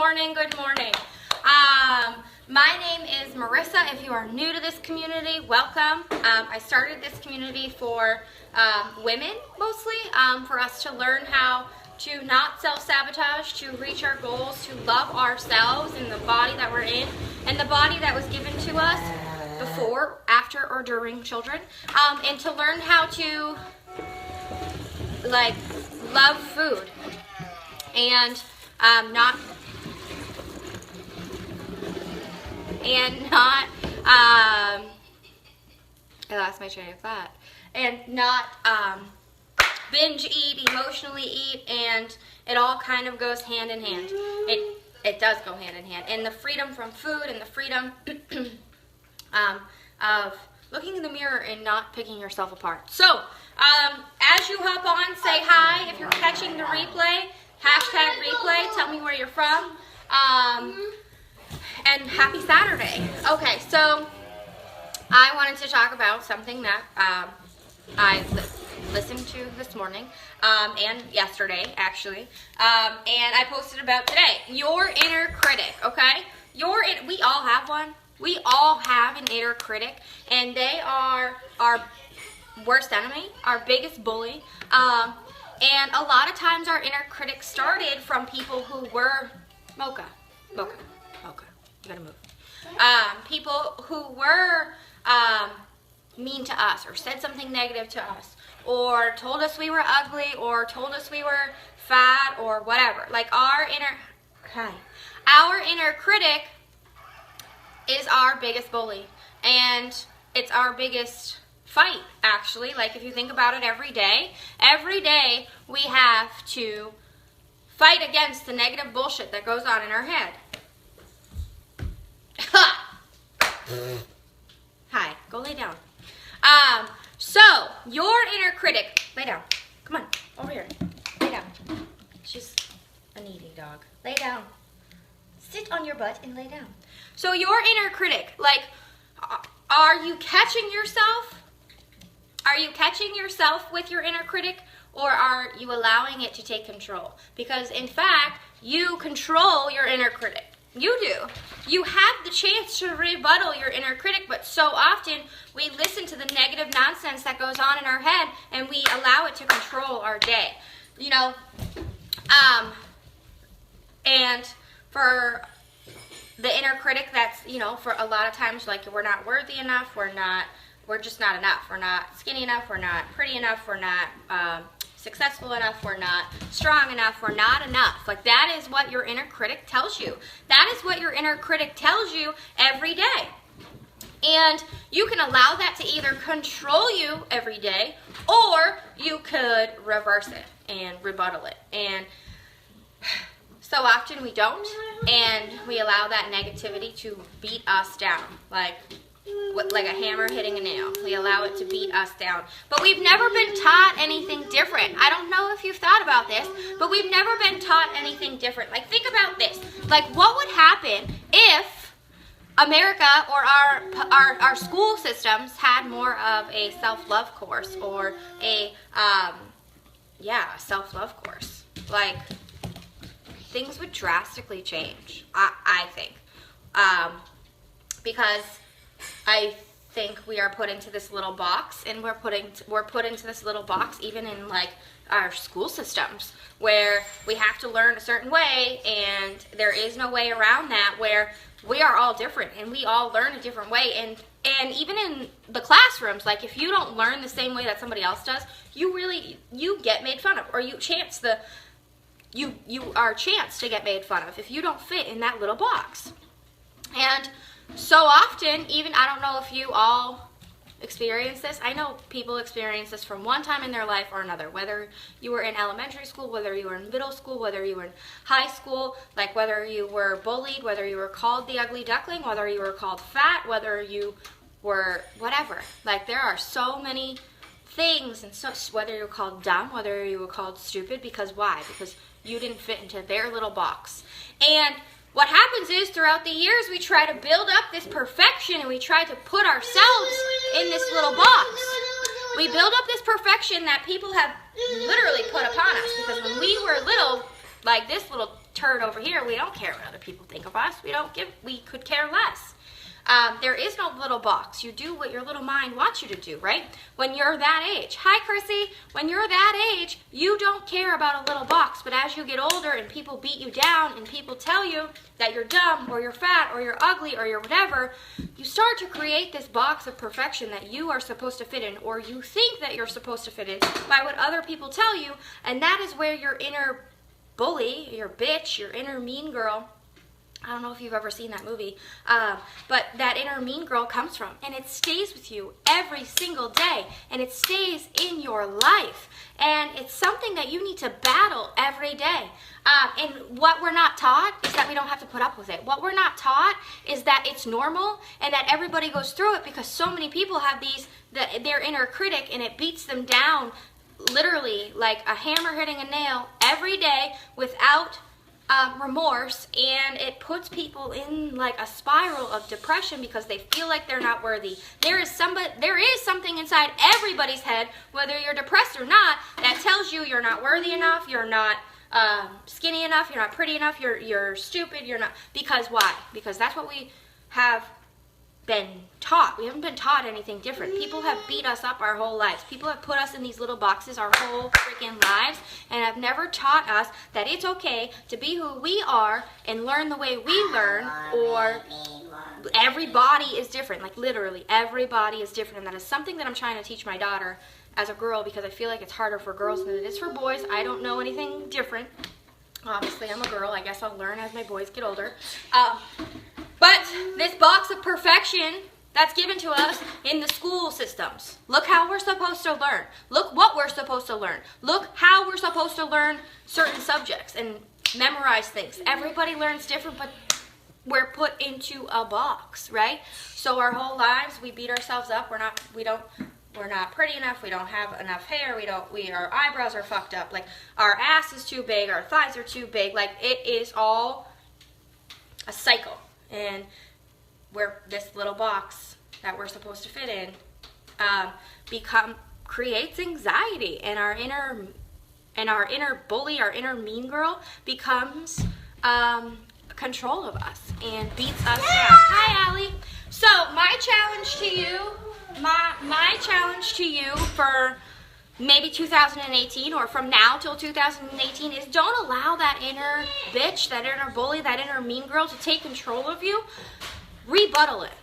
morning, good morning. My name is Marissa. If you are new to this community, welcome. I started this community for women mostly, for us to learn how to not self-sabotage, to reach our goals, to love ourselves and the body that we're in, and the body that was given to us before, after, or during children, and to learn how to love food and not I lost my train of thought, and not binge eat, emotionally eat, and it all kind of goes hand in hand. It does go hand in hand. And the freedom from food and the freedom of looking in the mirror and not picking yourself apart. So, as you hop on, say hi. If you're catching the replay, hashtag replay, tell me where you're from. And happy Saturday. Okay, so I wanted to talk about something that I listened to this morning and yesterday, actually, and I posted about today. Your inner critic, okay? We all have one. We all have an inner critic, and they are our worst enemy, our biggest bully, and a lot of times our inner critic started from people who were Mocha, you gotta move. People who were mean to us, or said something negative to us, or told us we were ugly, or told us we were fat, or whatever. Like our inner critic is our biggest bully, and it's our biggest fight, actually. Like if you think about it, every day we have to fight against the negative bullshit that goes on in our head. Hi, go lay down. So your inner critic, lay down. Come on, over here. Lay down. She's a needy dog. Lay down. Sit on your butt and lay down. So your inner critic, like, are you catching yourself? Are you catching yourself with your inner critic, or are you allowing it to take control? Because in fact, you control your inner critic. You do. You have the chance to rebuttal your inner critic, but so often we listen to the negative nonsense that goes on in our head and we allow it to control our day. You know, and for the inner critic, that's, you know, for a lot of times, like, we're not worthy enough, we're just not enough, we're not skinny enough, we're not pretty enough, we're not successful enough, we're not strong enough, we're not enough. Like, that is what your inner critic tells you. That is what your inner critic tells you every day. And you can allow that to either control you every day, or you could reverse it and rebuttal it. And so often we don't, and we allow that negativity to beat us down, like a hammer hitting a nail. We allow it to beat us down. But we've never been taught anything different. I don't know if you've thought about this, but we've never been taught anything different. Like, think about this. Like, what would happen if America or our school systems had more of a self-love course, or a self-love course? Like, things would drastically change, I think. Because I think we are put into this little box, and we're put into this little box even in, like, our school systems, where we have to learn a certain way, and there is no way around that, where we are all different and we all learn a different way. And even in the classrooms, like, if you don't learn the same way that somebody else does, you get made fun of, or you are chanced to get made fun of if you don't fit in that little box. And so often, even, I don't know if you all experience this. I know people experience this from one time in their life or another, whether you were in elementary school, whether you were in middle school, whether you were in high school, like whether you were bullied, whether you were called the ugly duckling, whether you were called fat, whether you were whatever. Like, there are so many things, and so whether you were called dumb, whether you were called stupid, because why? Because you didn't fit into their little box. And what happens is, throughout the years, we try to build up this perfection, and we try to put ourselves in this little box. We build up this perfection that people have literally put upon us, because when we were little, like this little turd over here, we don't care what other people think of us. We could care less. There is no little box. You do what your little mind wants you to do, right? When you're that age. Hi, Chrissy. When you're that age, you don't care about a little box. But as you get older and people beat you down and people tell you that you're dumb or you're fat or you're ugly or you're whatever, you start to create this box of perfection that you are supposed to fit in, or you think that you're supposed to fit in by what other people tell you. And that is where your inner bully, your bitch, your inner mean girl, I don't know if you've ever seen that movie, but that inner mean girl comes from. And it stays with you every single day. And it stays in your life. And it's something that you need to battle every day. And what we're not taught is that we don't have to put up with it. What we're not taught is that it's normal and that everybody goes through it, because so many people have their inner critic, and it beats them down literally like a hammer hitting a nail every day without remorse, and it puts people in like a spiral of depression because they feel like they're not worthy. There is something inside everybody's head, whether you're depressed or not, that tells you you're not worthy enough, you're not skinny enough, you're not pretty enough, you're stupid, you're not. Because why? Because that's what we have been taught. We haven't been taught anything different. People have beat us up our whole lives. People have put us in these little boxes our whole freaking lives, and have never taught us that it's okay to be who we are and learn the way we learn, or everybody is different. Like literally, everybody is different, and that is something that I'm trying to teach my daughter as a girl, because I feel like it's harder for girls than it is for boys. I don't know anything different. Obviously, I'm a girl. I guess I'll learn as my boys get older. But this box of perfection that's given to us in the school systems. Look how we're supposed to learn. Look what we're supposed to learn. Look how we're supposed to learn certain subjects and memorize things. Everybody learns different, but we're put into a box, right? So our whole lives we beat ourselves up. We're not pretty enough. We don't have enough hair. Our eyebrows are fucked up. Like our ass is too big. Our thighs are too big. Like it is all a cycle. And where this little box that we're supposed to fit in creates anxiety, and our inner bully, our inner mean girl, becomes control of us and beats us down. Hi, Allie. So my challenge to you for maybe 2018, or from now till 2018, is don't allow that inner bitch, that inner bully, that inner mean girl to take control of you. Rebuttal it.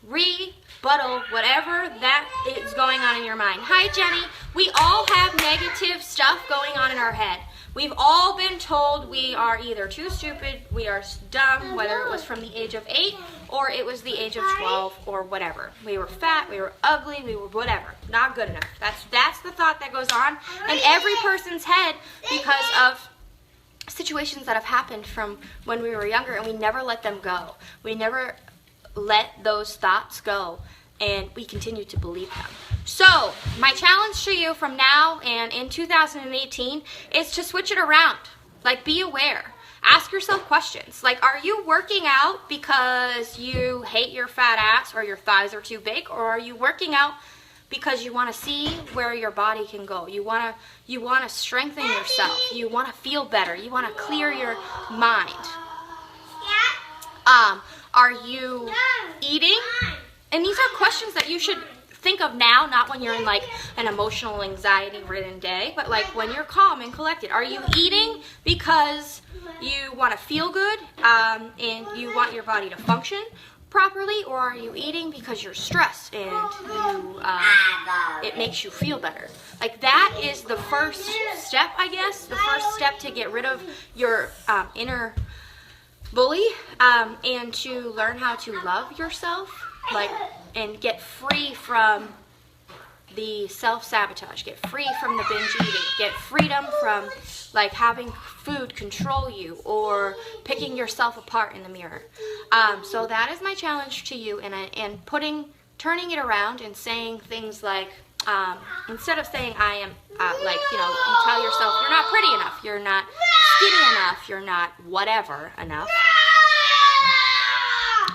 Rebuttal whatever that is going on in your mind. Hi, Jenny. We all have negative stuff going on in our head. We've all been told we are either too stupid, we are dumb, whether it was from the age of 8 or it was the age of 12 or whatever. We were fat, we were ugly, we were whatever. Not good enough. That's the thought that goes on in every person's head because of situations that have happened from when we were younger, and we never let them go. We never let those thoughts go, and we continue to believe them. So, my challenge to you from now and in 2018 is to switch it around. Like, be aware. Ask yourself questions. Like, are you working out because you hate your fat ass or your thighs are too big? Or are you working out because you want to see where your body can go? You want to strengthen yourself. You want to feel better. You want to clear your mind. Are you eating? And these are questions that you should think of now, not when you're in like an emotional, anxiety-ridden day, but like when you're calm and collected. Are you eating because you want to feel good and you want your body to function properly, or are you eating because you're stressed and it makes you feel better? Like that is the first step, I guess. The first step to get rid of your inner bully and to learn how to love yourself, like, and get free from the self-sabotage, get free from the binge eating, get freedom from like having food control you or picking yourself apart in the mirror. So that is my challenge to you, and turning it around and saying things like, instead of saying I am, like, you know, you tell yourself you're not pretty enough, you're not skinny enough, you're not whatever enough.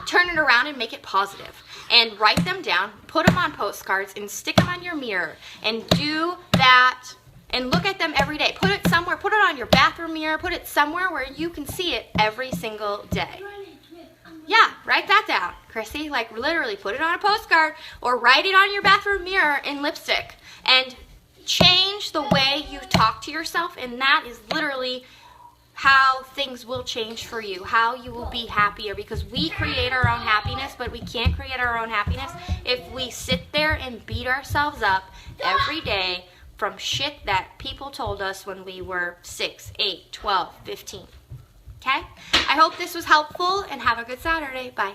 Turn it around and make it positive. And write them down, put them on postcards, and stick them on your mirror. And do that and look at them every day. Put it somewhere, put it on your bathroom mirror, put it somewhere where you can see it every single day. Yeah, write that down, Chrissy. Like literally put it on a postcard or write it on your bathroom mirror in lipstick and change the way you talk to yourself, and that is literally how things will change for you, how you will be happier, because we create our own happiness, but we can't create our own happiness if we sit there and beat ourselves up every day from shit that people told us when we were 6, 8, 12, 15. Okay? I hope this was helpful, and have a good Saturday. Bye.